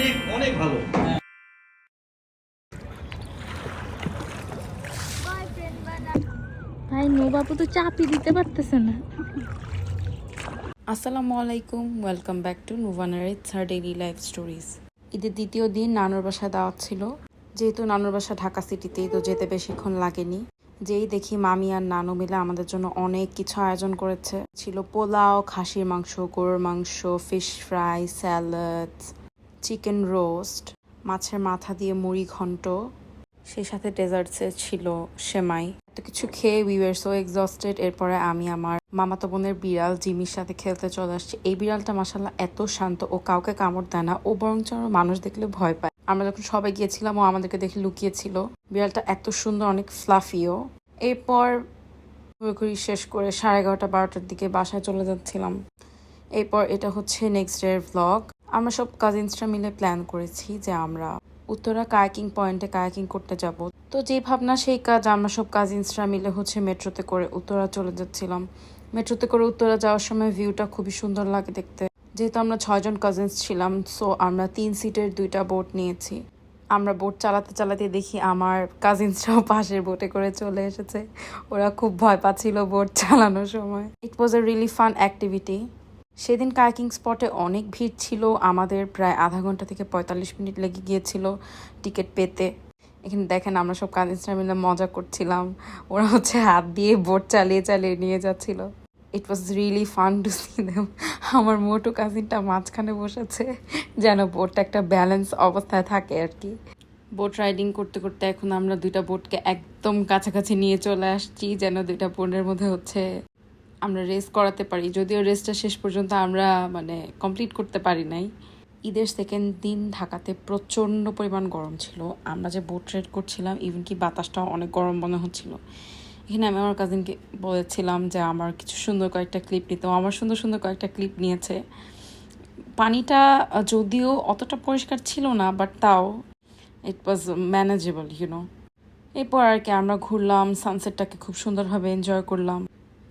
অনেক অনেক ভালো। ভাই বাবু তো চাপই দিতে পারতেছে না। আসসালামু আলাইকুম, ওয়েলকাম ব্যাক টু নুভানারিটস হার ডেইলি লাইফ স্টোরিজ। ঈদের দ্বিতীয় দিন নানুর বাসায় দাওয়াত ছিল। যেহেতু নানুর বাসা ঢাকা সিটিতেই, তো যেতে বেশিক্ষণ লাগেনি। যেই দেখি মামি আর নানু মিলে আমাদের জন্য অনেক কিছু আয়োজন করেছে। ছিল পোলাও, খাসির মাংস, গরুর মাংস, fish fry, salad, chicken roast, মাছের মাথা দিয়ে মুড়ি ঘন্ট, সেই সাথে ডেজার্টসে ছিল সেমাই। এত কিছু খেয়ে উই ওয়ার সো এক্সস্টেড। এরপরে আমি আমার মামাতো বোনের বিড়াল জিমির সাথে খেলতে চলে আসছি। এই বিড়ালটা মাশাআল্লাহ এত শান্ত, ও কাউকে কামড় দেয় না, ও বরঞ্চ মানুষ দেখলে ভয় পায়। আমরা যখন সবাই গিয়েছিলাম ও আমাদেরকে দেখে লুকিয়েছিল। বিড়ালটা এত সুন্দর, অনেক ফ্লাফিও। এরপর ঘুরি শেষ করে 11:30-12টার দিকে বাসায় চলে যাচ্ছিলাম। এরপর এটা হচ্ছে নেক্সট ডে এর ভ্লগ। আমরা সব কাজিনসরা মিলে প্ল্যান করেছি যে আমরা উত্তরা কায়াকিং পয়েন্টে কায়াকিং করতে যাব। তো যেই ভাবনা সেই কাজ, আমরা সব কাজিনসরা মিলে হচ্ছে মেট্রোতে করে উত্তরা চলে যাচ্ছিলাম। মেট্রোতে করে উত্তরা যাওয়ার সময় ভিউটা খুবই সুন্দর লাগে দেখতে। যেহেতু আমরা 6জন কাজিনস ছিলাম, সো আমরা 3 সিটের 2টা বোট নিয়েছি। আমরা বোট চালাতে চালাতে দেখি আমার কাজিনসরাও পাশের বোটে করে চলে এসেছে। ওরা খুব ভয় পাচ্ছিল বোট চালানোর সময়। ইট ওয়াজ এ রিয়েলি ফান অ্যাক্টিভিটি। সেদিন কায়াকিং স্পটে অনেক ভিড় ছিল। আমাদের প্রায় আধা ঘন্টা থেকে 45 মিনিট লেগে গিয়েছিল টিকিট পেতে। এখানে দেখেন আমরা সব কাজিনসরা মিলে মজা করছিলাম। ওরা হচ্ছে হাত দিয়ে বোট চালিয়ে চালিয়ে নিয়ে যাচ্ছিল। It was really fun to see them. আমার মোটো কাজিনটা মাঝখানে বসেছে, যেন বোটটা একটা ব্যালেন্স অবস্থায় থাকে আর কি। বোট রাইডিং করতে করতে এখন আমরা 2টা বোটকে একদম কাছাকাছি নিয়ে চলে আসছি, যেন 2টা বোটের মধ্যে হচ্ছে আমরা রেস করাতে পারি। যদিও রেসটা শেষ পর্যন্ত আমরা কমপ্লিট করতে পারি নাই। ঈদের সেকেন্ড দিন ঢাকাতে প্রচণ্ড পরিমাণ গরম ছিল। আমরা যে বোট রাইড করছিলাম, ইভেন কি বাতাসটাও অনেক গরম মনে হচ্ছিল। এখানে আমি আমার কাজিনকে বলেছিলাম যে আমার কিছু সুন্দর কয়েকটা ক্লিপ নিতে। আমার সুন্দর সুন্দর কয়েকটা ক্লিপ নিয়েছে। পানিটা যদিও অতটা পরিষ্কার ছিল না, বাট তাও ইট ওয়াজ ম্যানেজেবল ইউনো। এরপর আর কি আমরা ঘুরলাম, সানসেটটাকে খুব সুন্দরভাবে এনজয় করলাম।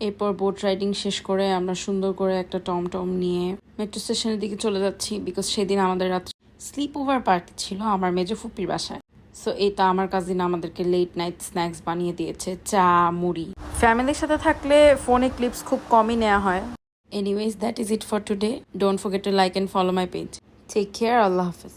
এরপর বোট রাইডিং শেষ করে আমরা সুন্দর করে একটা টমটম নিয়ে মেট্রো স্টেশনের দিকে চলে যাচ্ছি, বিকজ সেদিন আমাদের রাত্রে স্লিপ ওভার পার্টি ছিল আমার মেজো ফুপির বাসায়। সো এটা আমার কাজিন আমাদেরকে লেট নাইট স্ন্যাক্স বানিয়ে দিয়েছে, চা, মুড়ি। ফ্যামিলির সাথে থাকলে ফোনে ক্লিপস খুব কমই নেওয়া হয়। Anyways, that is it for today. Don't forget to like and follow my page. Take care, আল্লাহ হাফেজ।